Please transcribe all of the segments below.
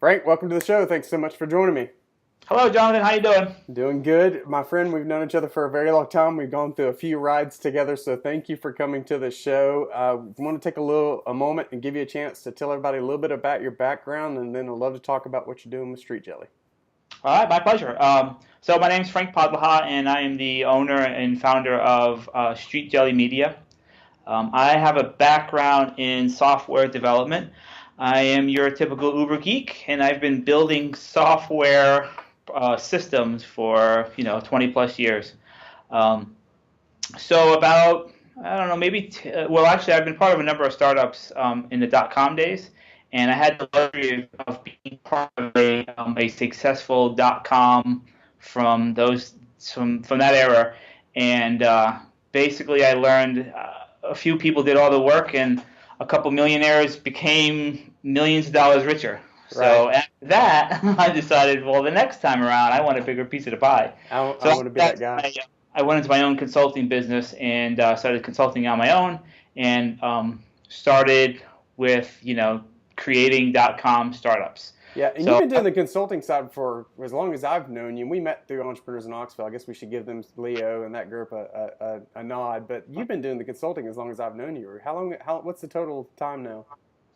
Frank, welcome to the show. Thanks so much for joining me. Hello, Jonathan. How you doing? Doing good. My friend, we've known each other for a very long time. We've gone through a few rides together, so thank you for coming to the show. I want to take a moment and give you a chance to tell everybody a little bit about your background, and then I'd love to talk about what you're doing with Street Jelly. All right, my pleasure. So my name's Frank Podlaha, and I am the owner and founder of StreetJelly Media. I have a background in software development. I am your typical Uber geek, and I've been building software systems for 20 plus years. So about I don't know well actually I've been part of a number of startups in the .com days, and I had the luxury of being part of a successful .com from that era, and basically I learned a few people did all the work, and a couple millionaires became millions of dollars richer. So after that, I decided, well, the next time around, I want a bigger piece of the pie. I want to be that guy. I went into my own consulting business and started consulting on my own, and started with creating .com startups. Yeah, and you've been doing the consulting side for as long as I've known you. We met through Entrepreneurs in Knoxville. I guess we should give them, Leo and that group, a nod. But you've been doing the consulting as long as I've known you. What's the total time now?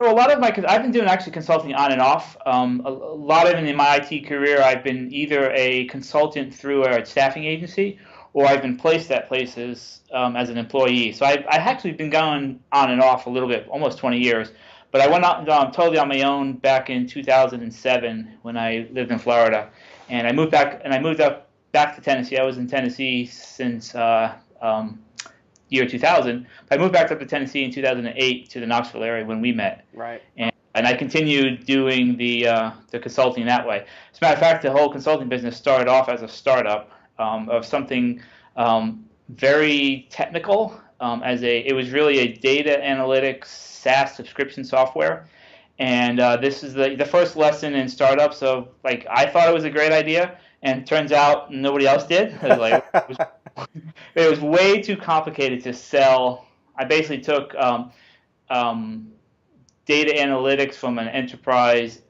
So I've been doing actually consulting on and off. A lot of it in my IT career, I've been either a consultant through a staffing agency, or I've been placed at places as an employee. So I've actually been going on and off a little bit, almost 20 years. But I went out totally on my own back in 2007 when I lived in Florida, and I moved back to Tennessee. I was in Tennessee since year 2000. I moved back up to Tennessee in 2008 to the Knoxville area when we met. Right. And I continued doing the consulting that way. As a matter of fact, the whole consulting business started off as a startup of something very technical. It was really a data analytics SaaS subscription software. And this is the first lesson in startups. So I thought it was a great idea, and turns out nobody else did. It was way too complicated to sell. I basically took data analytics from an enterprise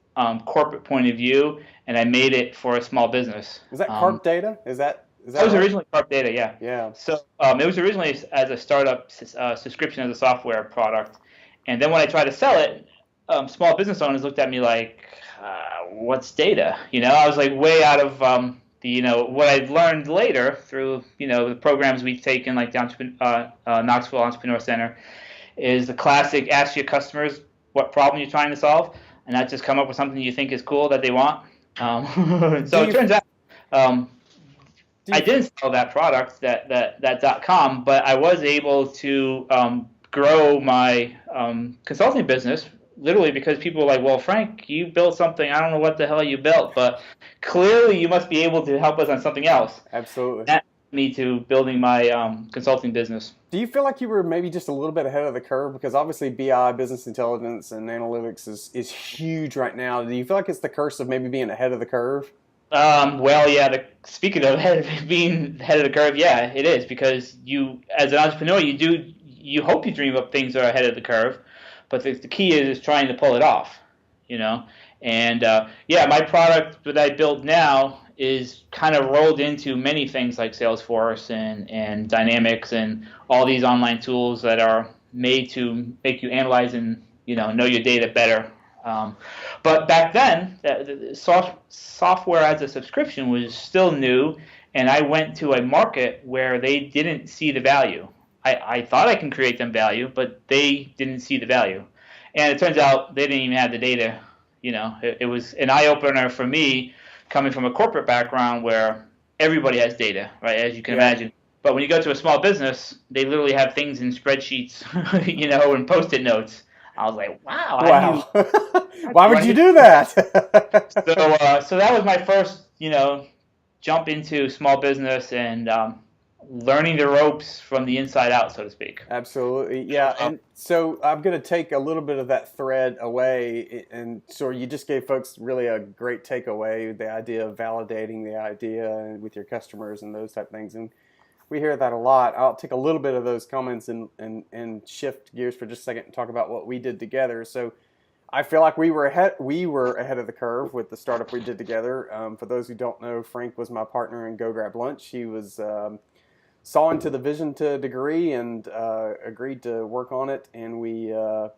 corporate point of view, and I made it for a small business. Is that Carp Data? Is that That was originally Carp Data, yeah. Yeah. So it was originally as a startup subscription as a software product, and then when I tried to sell it, small business owners looked at me like, "What's data?" I was like way out of what I've learned later through the programs we've taken, like the Knoxville Entrepreneur Center, is the classic: ask your customers what problem you're trying to solve, and not just come up with something you think is cool that they want. So it turns out I didn't sell that product, that .com, but I was able to grow my consulting business. Literally because people were like, well, Frank, you built something. I don't know what the hell you built, but clearly you must be able to help us on something else. Absolutely. That led me to building my consulting business. Do you feel like you were maybe just a little bit ahead of the curve? Because obviously BI, business intelligence, and analytics is huge right now. Do you feel like it's the curse of maybe being ahead of the curve? Well, yeah. Speaking of being ahead of the curve, yeah, it is, because you, as an entrepreneur, you hope you dream up things that are ahead of the curve. But the key is trying to pull it off, And my product that I build now is kind of rolled into many things like Salesforce and Dynamics and all these online tools that are made to make you analyze and know your data better. But back then, the software as a subscription was still new, and I went to a market where they didn't see the value. I thought I can create them value, but they didn't see the value. And it turns out they didn't even have the data. It was an eye-opener for me, coming from a corporate background where everybody has data, right, as you can imagine. But when you go to a small business, they literally have things in spreadsheets, and Post-it notes. I was like, wow. Why would you do that? So that was my first, jump into small business and learning the ropes from the inside out, so to speak. Absolutely, yeah. And so I'm going to take a little bit of that thread away, and so you just gave folks really a great takeaway, the idea of validating the idea with your customers and those type of things. And we hear that a lot. I'll take a little bit of those comments and shift gears for just a second and talk about what we did together. So I feel like we were ahead of the curve with the startup we did together. For those who don't know, Frank was my partner in Go Grab Lunch. He was saw into the vision to a degree and agreed to work on it. And we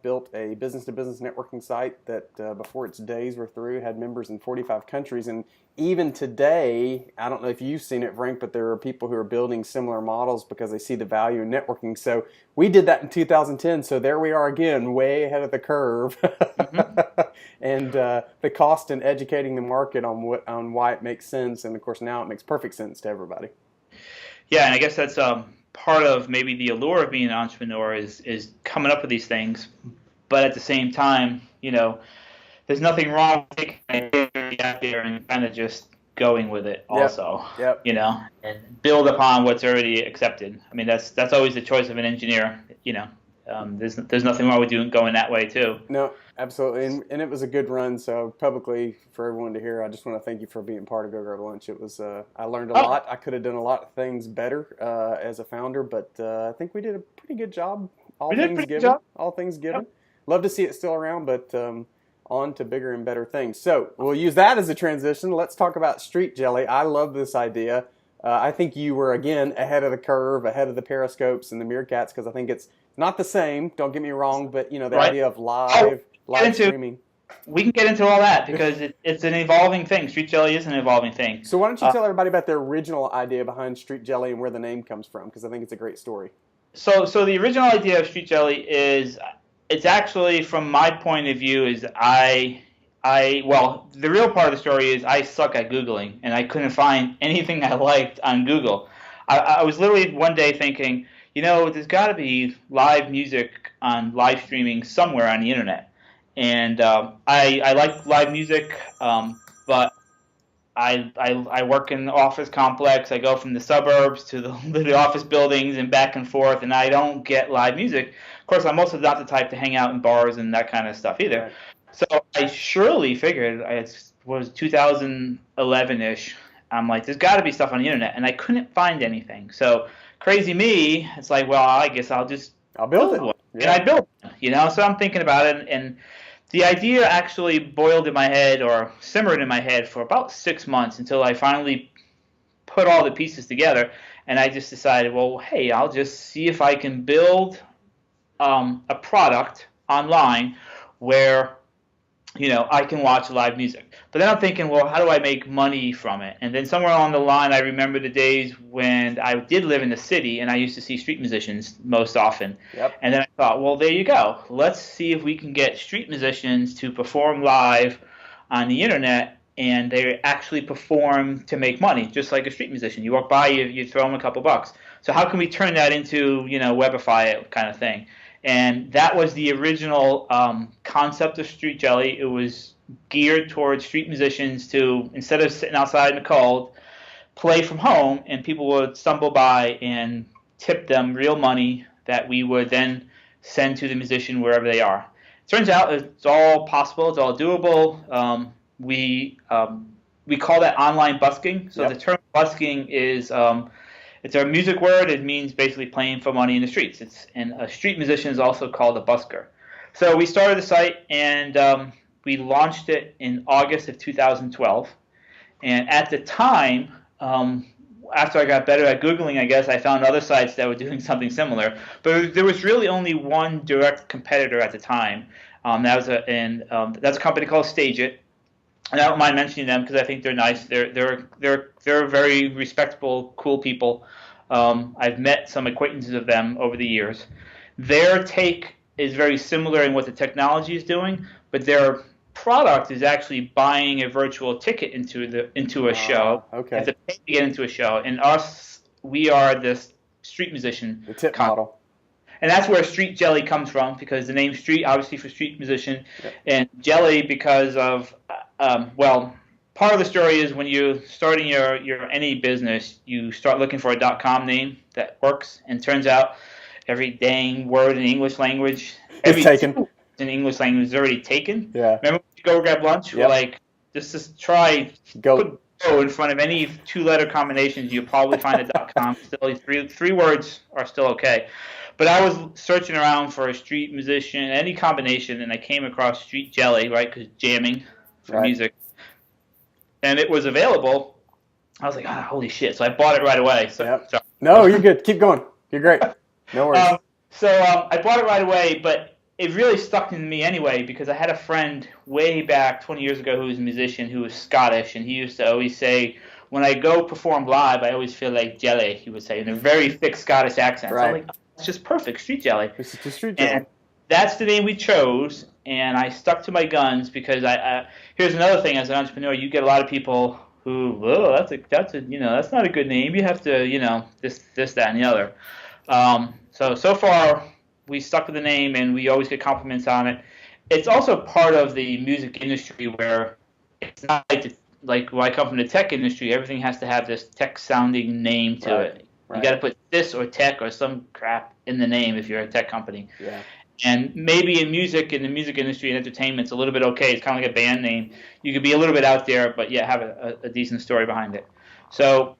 built a business-to-business networking site that before its days were through had members in 45 countries. And even today, I don't know if you've seen it, Frank, but there are people who are building similar models because they see the value in networking. So we did that in 2010. So there we are again, way ahead of the curve. Mm-hmm. And the cost in educating the market on why it makes sense. And of course, now it makes perfect sense to everybody. Yeah, and I guess that's part of maybe the allure of being an entrepreneur is coming up with these things, but at the same time, there's nothing wrong with taking an idea out there and kind of just going with it also. Yep. And build upon what's already accepted. I mean, that's always the choice of an engineer. There's nothing wrong with going that way too. No, absolutely, and it was a good run. So publicly, for everyone to hear, I just want to thank you for being part of Go Grab Lunch. It was I learned a lot. I could have done a lot of things better as a founder, but I think we did a pretty good job. All things given. Yep. Love to see it still around, but on to bigger and better things. So we'll use that as a transition. Let's talk about StreetJelly. I love this idea. I think you were, again, ahead of the curve, ahead of the Periscopes and the Meerkats, because I think it's not the same, don't get me wrong, but the idea of live streaming. We can get into all that because it's an evolving thing. StreetJelly is an evolving thing. So why don't you tell everybody about the original idea behind StreetJelly and where the name comes from, because I think it's a great story. So the original idea of StreetJelly is, it's actually, from my point of view, is the real part of the story is I suck at Googling, and I couldn't find anything I liked on Google. I was literally one day thinking, there's got to be live music on live streaming somewhere on the internet. And I like live music, but I work in the office complex. I go from the suburbs to the office buildings and back and forth, and I don't get live music. Of course, I'm also not the type to hang out in bars and that kind of stuff either. Right. So I surely figured, it was 2011-ish, I'm like, there's got to be stuff on the internet, and I couldn't find anything. So crazy me, it's like, well, I guess I'll build it. Yeah. And I built it, so I'm thinking about it, and the idea actually boiled in my head or simmered in my head for about 6 months until I finally put all the pieces together, and I just decided, well, hey, I'll just see if I can build a product online where I can watch live music. But then I'm thinking, well, how do I make money from it? And then somewhere along the line, I remember the days when I did live in the city and I used to see street musicians most often. Yep. And then I thought, well, there you go. Let's see if we can get street musicians to perform live on the internet, and they actually perform to make money, just like a street musician. You walk by, you throw them a couple bucks. So how can we turn that into, Webify it kind of thing? And that was the original concept of StreetJelly. It was geared towards street musicians to, instead of sitting outside in the cold, play from home, and people would stumble by and tip them real money that we would then send to the musician wherever they are. It turns out it's all possible. It's all doable. We call that online busking. So The term busking is it's a music word. It means basically playing for money in the streets. And a street musician is also called a busker. So we started the site, and we launched it in August of 2012. And at the time, after I got better at Googling, I guess, I found other sites that were doing something similar. But there was really only one direct competitor at the time. That's a company called Stage It. And I don't mind mentioning them because I think they're nice. They're very respectable, cool people. I've met some acquaintances of them over the years. Their take is very similar in what the technology is doing, but their product is actually buying a virtual ticket into a show. Okay. You have to pay to get into a show. And we are this street musician. The tip model. And that's where StreetJelly comes from, because the name Street, obviously, for street musician, and Jelly because of, part of the story is when you're starting your any business, you start looking for a .com name that works, and turns out every dang word in the English language, it's taken. In English language is already taken. Yeah. Remember when you Go Grab Lunch? Yep. We're like, just try Go O in front of any two-letter combinations, you'll probably find a .com. Still, three words are still okay. But I was searching around for a street musician, any combination, and I came across StreetJelly, right, because jamming for music. And it was available. I was like, holy shit. So I bought it right away. So, No, you're good. Keep going. You're great. No worries. I bought it right away, but it really stuck in me anyway because I had a friend way back 20 years ago who was a musician who was Scottish, and he used to always say, when I go perform live, I always feel like jelly, he would say, in a very thick Scottish accent. Right. So I'm like, it's just perfect, StreetJelly. It's just StreetJelly. And that's the name we chose, and I stuck to my guns because here's another thing as an entrepreneur, you get a lot of people who, that's not a good name. You have to, this, that, and the other. So far, we stuck with the name, and we always get compliments on it. It's also part of the music industry where it's not like when I come from the tech industry, everything has to have this tech-sounding name to it. You got to put this or tech or some crap in the name if you're a tech company. Yeah. And maybe in the music industry and entertainment, it's a little bit okay. It's kind of like a band name. You could be a little bit out there, but have a decent story behind it. So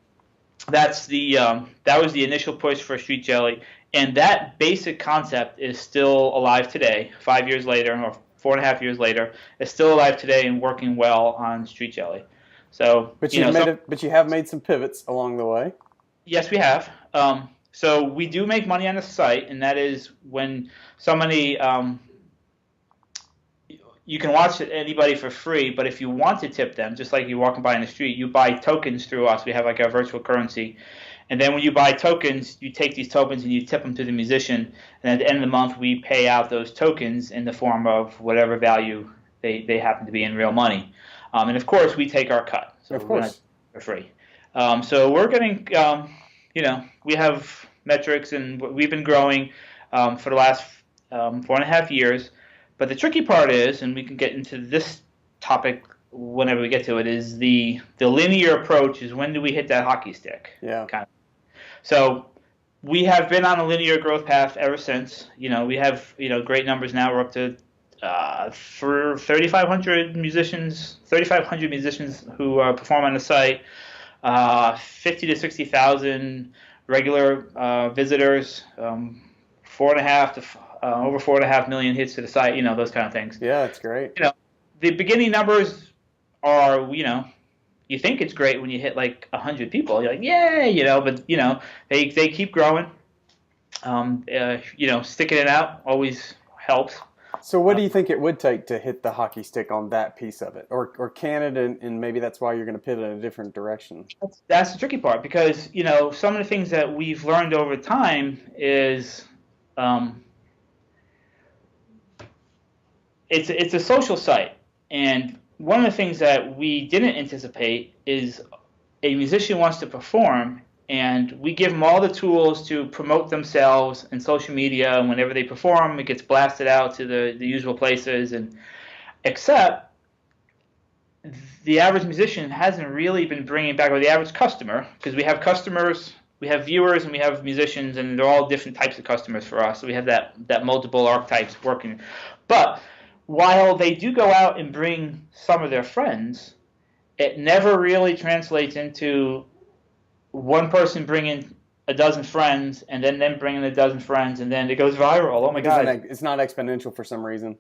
that was the initial push for StreetJelly, and that basic concept is still alive today. 5 years later, or 4.5 years later, it's still alive today and working well on StreetJelly. So, but you have made some pivots along the way. Yes, we have. So we do make money on the site, and that is when somebody you can watch anybody for free, but if you want to tip them, just like you're walking by in the street, you buy tokens through us. We have like our virtual currency. And then when you buy tokens, you take these tokens and you tip them to the musician, and at the end of the month, we pay out those tokens in the form of whatever value they happen to be in real money. And of course, we take our cut. So of course. For free. So we're getting, we have metrics, and we've been growing for the last 4.5 years. But the tricky part is, and we can get into this topic whenever we get to it, is the linear approach is when do we hit that hockey stick? Yeah. Kind of. So we have been on a linear growth path ever since. We have great numbers now. We're up to for 3,500 musicians who perform on the site, 50 to 60,000 regular visitors, 4.5 to over 4.5 million hits to the site. Those kind of things. Yeah, that's great. The beginning numbers are, you think it's great when you hit like 100 people. You're like, yay, but they keep growing. Sticking it out always helps. So what do you think it would take to hit the hockey stick on that piece of it? Or can it, and maybe that's why you're going to pivot in a different direction? That's the tricky part, because, some of the things that we've learned over time is it's a social site. And one of the things that we didn't anticipate is a musician wants to perform, and we give them all the tools to promote themselves in social media, and whenever they perform, it gets blasted out to the usual places. And except the average musician hasn't really been bringing back, or the average customer, because we have customers, we have viewers, and we have musicians, and they're all different types of customers for us. So we have that multiple archetypes working. But while they do go out and bring some of their friends, it never really translates into one person bringing a dozen friends, and then them bringing a dozen friends, and then it goes viral. Oh my God! It's not exponential for some reason.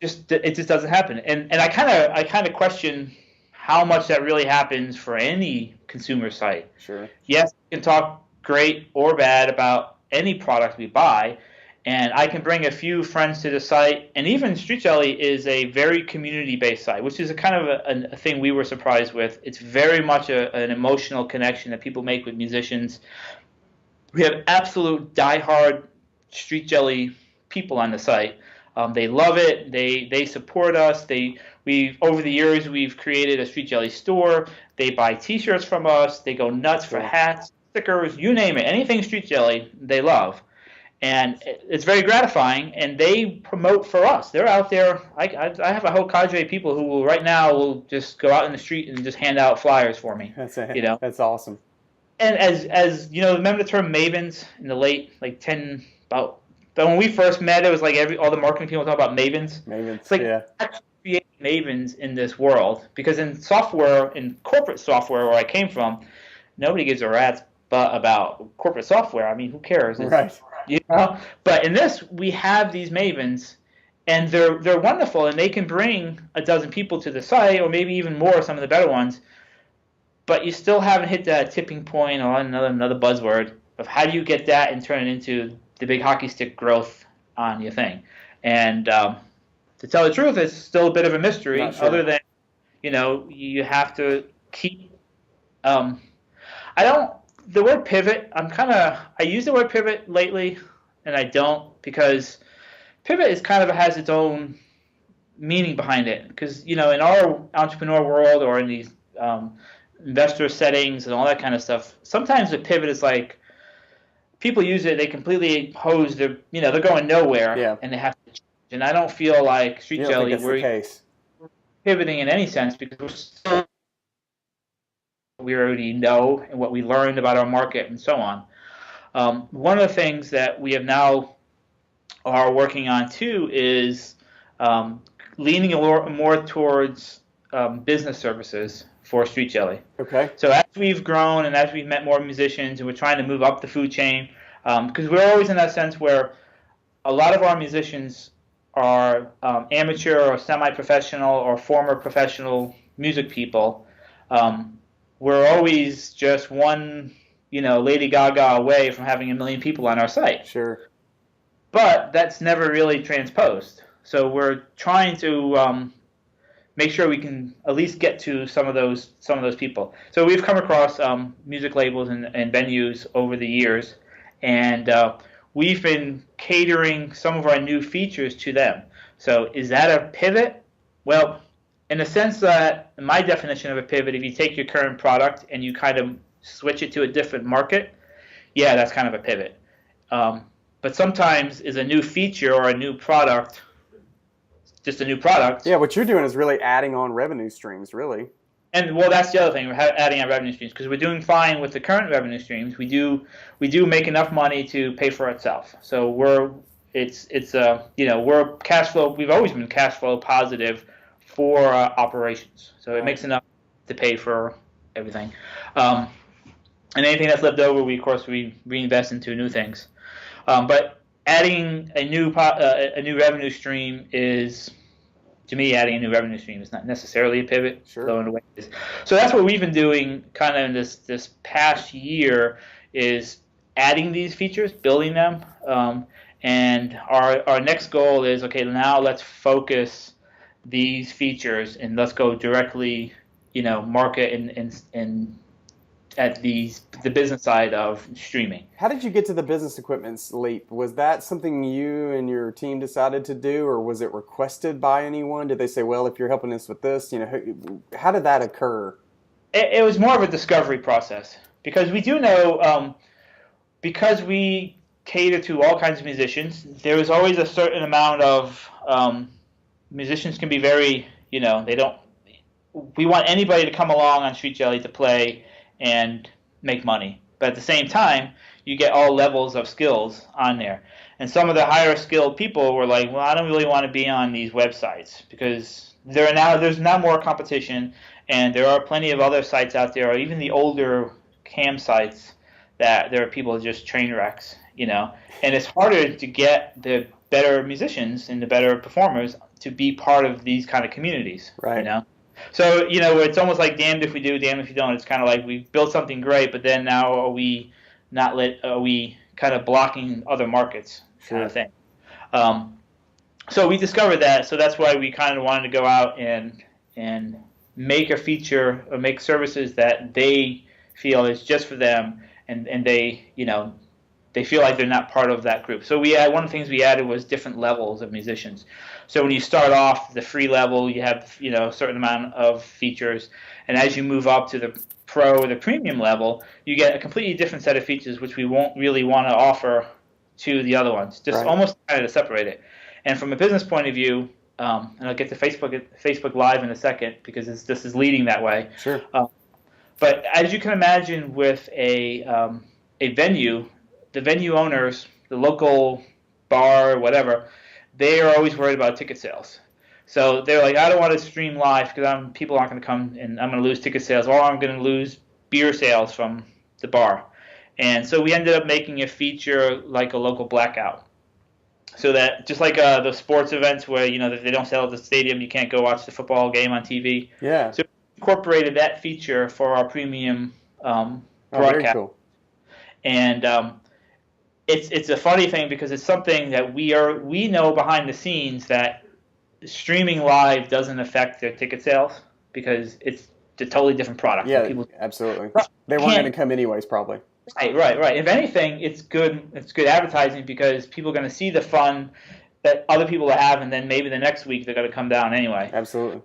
It just doesn't happen. And I kind of question how much that really happens for any consumer site. Sure. Yes, we can talk great or bad about any product we buy, and I can bring a few friends to the site. And even StreetJelly is a very community-based site, which is a kind of a thing we were surprised with. It's very much an emotional connection that people make with musicians. We have absolute diehard StreetJelly people on the site. They love it. They support us. Over the years, we've created a StreetJelly store. They buy T-shirts from us. They go nuts for hats, stickers, you name it. Anything StreetJelly, they love. And it's very gratifying, and they promote for us. They're out there. I have a whole cadre of people who right now will just go out in the street and just hand out flyers for me. That's awesome. And as remember the term mavens in the late but when we first met, it was like all the marketing people talk about mavens. Mavens. It's like yeah. creating mavens in this world, because in software, in corporate software where I came from, nobody gives a rat's butt about corporate software. I mean, who cares? Right. But in this, we have these mavens, and they're wonderful, and they can bring a dozen people to the site, or maybe even more, some of the better ones. But you still haven't hit that tipping point, or another buzzword of how do you get that and turn it into the big hockey stick growth on your thing. And to tell the truth, it's still a bit of a mystery. Not sure. Other than you have to keep. I don't. The word pivot. I use the word pivot lately, and I don't, because pivot is kind of has its own meaning behind it. Because in our entrepreneur world, or in these investor settings and all that kind of stuff, sometimes the pivot is like people use it. They completely hose their. They're going nowhere, and they have to change. And I don't feel like StreetJelly we're pivoting in any sense, because we're still. We already know and what we learned about our market and so on. One of the things that we have now are working on too is leaning more towards business services for StreetJelly. Okay. So as we've grown and as we've met more musicians, and we're trying to move up the food chain, because we're always in that sense where a lot of our musicians are amateur or semi-professional or former professional music people. We're always just one, Lady Gaga away from having 1 million people on our site. Sure. But that's never really transposed. So we're trying to make sure we can at least get to some of those people. So we've come across music labels and venues over the years, and we've been catering some of our new features to them. So is that a pivot? Well, in the sense that, my definition of a pivot, if you take your current product and you kind of switch it to a different market, yeah, that's kind of a pivot. But sometimes is a new feature or a new product just a new product. Yeah, what you're doing is really adding on revenue streams, really. And well, that's the other thing. We're adding on revenue streams because we're doing fine with the current revenue streams. We do make enough money to pay for itself. So we're cash flow. We've always been cash flow positive for operations. So it makes enough to pay for everything. And anything that's left over, we reinvest into new things. But adding a new revenue stream is, to me, adding a new revenue stream is not necessarily a pivot. Sure. So that's what we've been doing kind of in this past year, is adding these features, building them. And our next goal is, okay, now let's focus these features and let's go directly, market and at the business side of streaming. How did you get to the business equipment leap? Was that something you and your team decided to do, or was it requested by anyone? Did they say, well, if you're helping us with this, how did that occur? It was more of a discovery process, because we do know, because we cater to all kinds of musicians, there is always a certain amount of musicians can be very, we want anybody to come along on StreetJelly to play and make money. But at the same time, you get all levels of skills on there. And some of the higher skilled people were like, well, I don't really want to be on these websites because there's now more competition, and there are plenty of other sites out there, or even the older cam sites that there are people just train wrecks, and it's harder to get the better musicians and the better performers to be part of these kind of communities, right? So, it's almost like damned if we do, damned if we don't. It's kind of like we've built something great, but then now are we kind of blocking other markets kind of thing. So we discovered that, so that's why we kind of wanted to go out and make a feature or make services that they feel is just for them, and they, they feel like they're not part of that group. So one of the things we added was different levels of musicians. So when you start off the free level, you have a certain amount of features, and as you move up to the pro or the premium level, you get a completely different set of features, which we won't really want to offer to the other ones. Just almost kind of to separate it. And from a business point of view, and I'll get to Facebook Live in a second because this is leading that way. Sure. But as you can imagine, with a venue, the venue owners, the local bar, whatever, they are always worried about ticket sales. So they're like, I don't want to stream live because people aren't going to come and I'm going to lose ticket sales, or I'm going to lose beer sales from the bar. And so we ended up making a feature like a local blackout. So that just like the sports events where if they don't sell at the stadium, you can't go watch the football game on TV. Yeah. So we incorporated that feature for our premium Very broadcast. cool. And it's a funny thing because it's something that we know behind the scenes that streaming live doesn't affect their ticket sales because it's a totally different product. Yeah, People, absolutely. They weren't going to come anyways, probably. Right. If anything, it's good advertising because people are going to see the fun that other people have, and then maybe the next week they're going to come down anyway. Absolutely.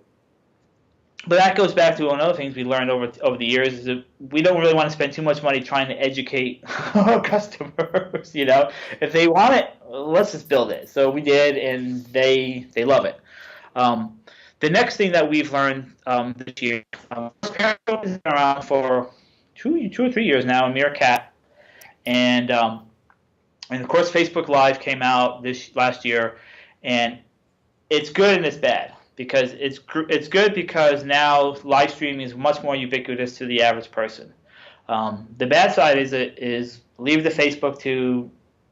But that goes back to one of the things we learned over the years is that we don't really want to spend too much money trying to educate our customers. If they want it, let's just build it. So we did, and they love it. The next thing that we've learned this year, Periscope has been around for two or 3 years now, a mere cat, and of course Facebook Live came out this last year, and it's good and it's bad because it's good because now live streaming is much more ubiquitous to the average person. The bad side is leave the Facebook to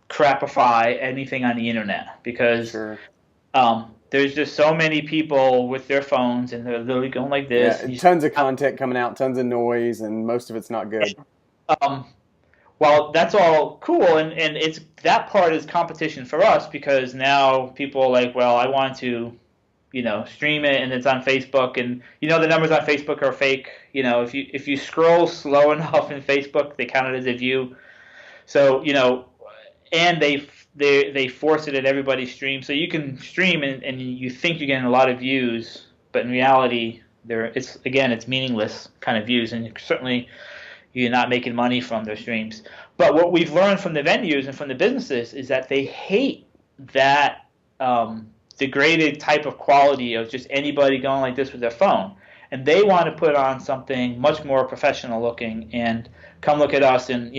crapify anything on the internet because Sure. There's just so many people with their phones and they're literally going like this. Yeah, tons of content coming out, tons of noise, and most of it's not good. Well, that's all cool, and it's that part is competition for us because now people are like, well, I want to, stream it and it's on Facebook, and the numbers on Facebook are fake. If you scroll slow enough in Facebook, they count it as a view. So and they force it at everybody's stream, so you can stream and you think you're getting a lot of views, but in reality, it's meaningless kind of views, and certainly you're not making money from their streams. But what we've learned from the venues and from the businesses is that they hate that degraded type of quality of just anybody going like this with their phone, and they want to put on something much more professional looking and come look at us and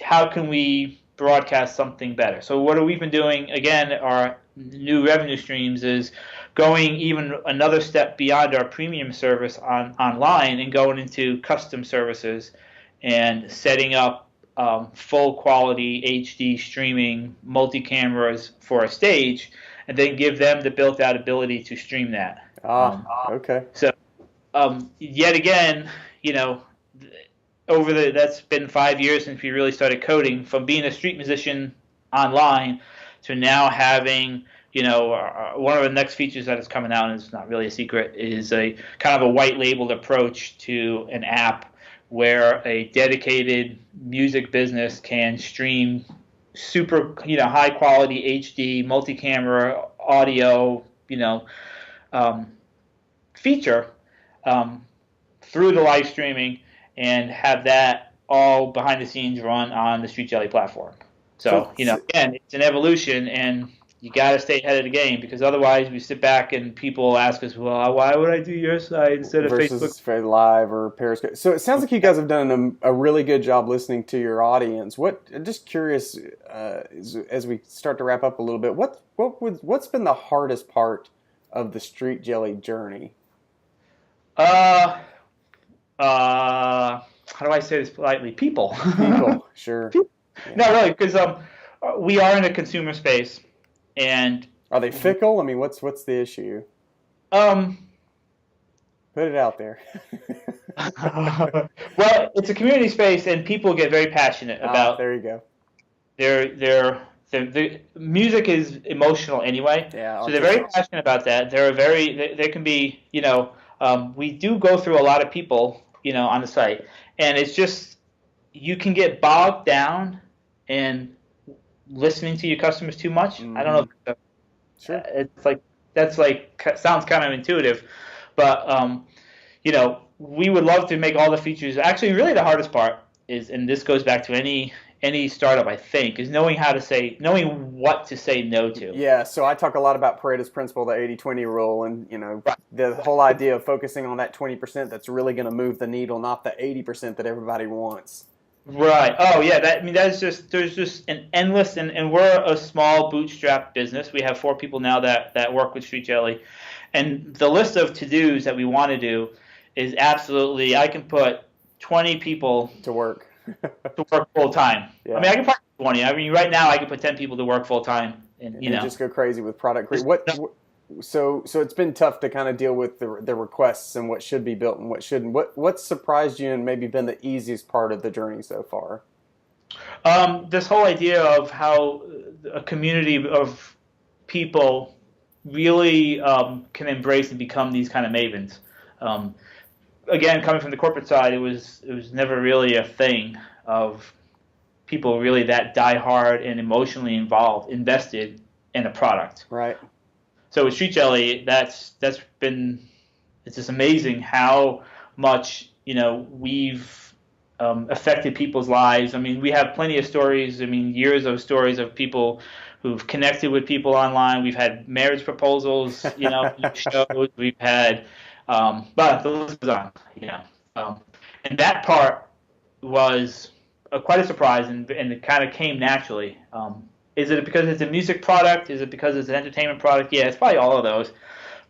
how can we broadcast something better. So what we've been doing, again, our new revenue streams is going even another step beyond our premium service online and going into custom services and setting up full quality HD streaming multi-cameras for a stage and then give them the built out ability to stream that. Okay. So yet again, that's been 5 years since we really started coding, from being a street musician online to now having, one of the next features that is coming out, and it's not really a secret, is a kind of a white labeled approach to an app where a dedicated music business can stream super, high quality HD multi-camera audio, feature through the live streaming and have that all behind the scenes run on the StreetJelly platform. So, again, it's an evolution, and you got to stay ahead of the game because otherwise we sit back and people ask us, well, why would I do your site instead of versus Facebook? Live or Periscope? So it sounds like you guys have done a really good job listening to your audience. Just curious, as we start to wrap up a little bit, what's been the hardest part of the StreetJelly journey? How do I say this politely? People. People, sure. People. Yeah. No, really, because we are in a consumer space, and are they fickle? I mean, what's the issue? Put it out there. Well, it's a community space, and people get very passionate about. There you go. The music is emotional anyway, so they're very passionate about that. They can be, we do go through a lot of people, on the site, and it's just you can get bogged down in listening to your customers too much. Mm-hmm. I don't know. Sure. That's sounds kind of intuitive, but we would love to make all the features. Actually, really, the hardest part is, and this goes back to any startup, I think, is knowing what to say no to. Yeah, so I talk a lot about Pareto's principle, the 80-20 rule, and the whole idea of focusing on that 20% that's really going to move the needle, not the 80% that everybody wants. Right. Oh, yeah. That's just there's just an endless, and we're a small bootstrap business. We have 4 people now that work with Street Jelly, and the list of to dos that we want to do is absolutely. I can put 20 people To work. to work full time. I mean, Yeah. I can put 20. I mean, right now I can put 10 people to work full time, and And just go crazy with product creation. So it's been tough to kind of deal with the requests and what should be built and what shouldn't. What surprised you and maybe been the easiest part of the journey so far? This whole idea of how a community of people really can embrace and become these kind of mavens. Um, Again, coming from the corporate side, it was never really a thing of people really that die hard and emotionally involved, invested in a product. Right. So with Street Jelly, that's been it's just amazing how much we've affected people's lives. I mean, we have plenty of stories. I mean, years of stories of people who've connected with people online. We've had marriage proposals, shows. We've had, but the list goes on, and that part was quite a surprise, and it kind of came naturally. Is it because it's a music product? Is it because it's an entertainment product? Yeah, it's probably all of those.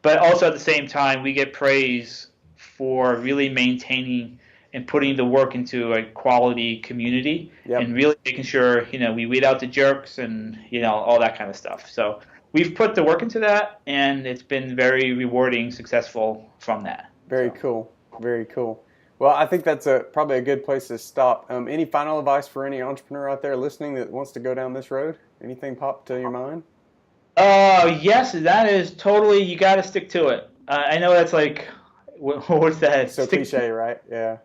But also at the same time, we get praise for really maintaining and putting the work into a quality community, Yep. and really making sure we weed out the jerks and all that kind of stuff. So we've put the work into that, and it's been very rewarding, successful from that. Very cool. Very cool. Well, I think that's probably a good place to stop. Any final advice for any entrepreneur out there listening that wants to go down this road? Anything pop to your mind? Yes, that is totally. You got to stick to it. I know that's like, what's that? So cliche, right? Yeah.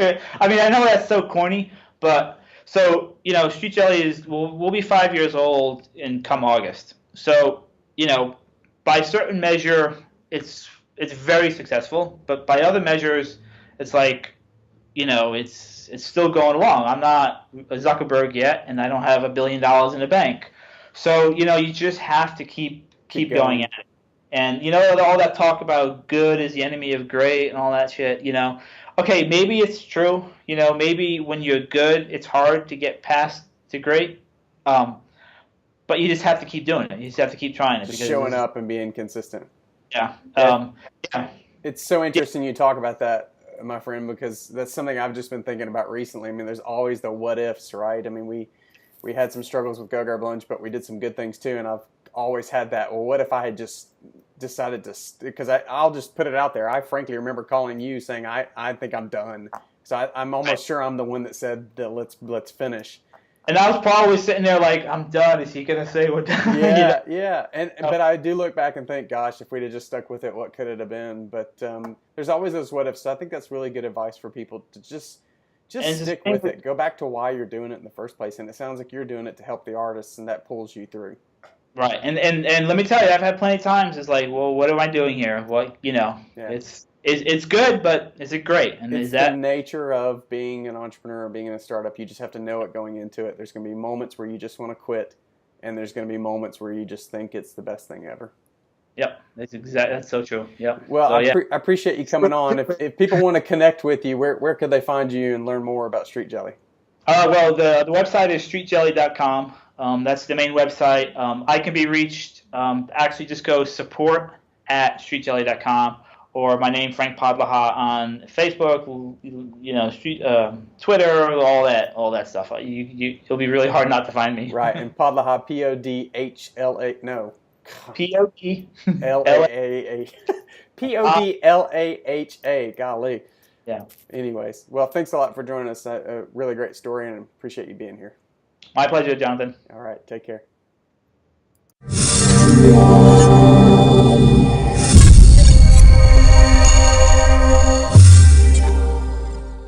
I mean, I know that's so corny, but so Street Jelly we'll be 5 years old in come August. So by certain measure, it's very successful, but by other measures, it's like it's still going along. I'm not a Zuckerberg yet, and I don't have $1 billion in the bank. So you just have to keep going at it. And all that talk about good is the enemy of great and all that shit. Okay, maybe it's true. Maybe when you're good, it's hard to get past to great. But you just have to keep doing it. You just have to keep trying it. Just showing up and being consistent. Yeah. Yeah. It's so interesting you talk about that, my friend, because that's something I've just been thinking about recently. I mean, there's always the what ifs, right? I mean, we had some struggles with Go Garb Lunch, but we did some good things too. And I've always had that, well, what if I had just decided to, because I'll just put it out there. I frankly remember calling you saying, I think I'm done. So I'm almost sure I'm the one that said that let's finish. And I was probably sitting there like, I'm done. Is he going to say we're done? Yeah, yeah. But I do look back and think, gosh, if we'd have just stuck with it, what could it have been? But there's always those what ifs. So I think that's really good advice for people to just stick with it. Go back to why you're doing it in the first place. And it sounds like you're doing it to help the artists, and that pulls you through. Right. And let me tell you, I've had plenty of times. It's like, well, what am I doing here? Well, Yeah. It's good, but is it great? And it's is that the nature of being an entrepreneur or being in a startup? You just have to know it going into it. There's going to be moments where you just want to quit, and there's going to be moments where you just think it's the best thing ever. Yep, that's so true. Yep. Well, So, I appreciate you coming on. If people want to connect with you, where could they find you and learn more about Street Jelly? Well, the website is streetjelly.com. That's the main website. I can be reached. Actually, just go support@streetjelly.com, or my name, Frank Podlaha, on Facebook. Twitter, all that stuff. You'll be really hard not to find me. Right, and Podlaha, Podhla, no. Podlaha. Podlaha. Golly. Yeah. Anyways, well, thanks a lot for joining us. A really great story, and appreciate you being here. My pleasure, Jonathan. All right, take care.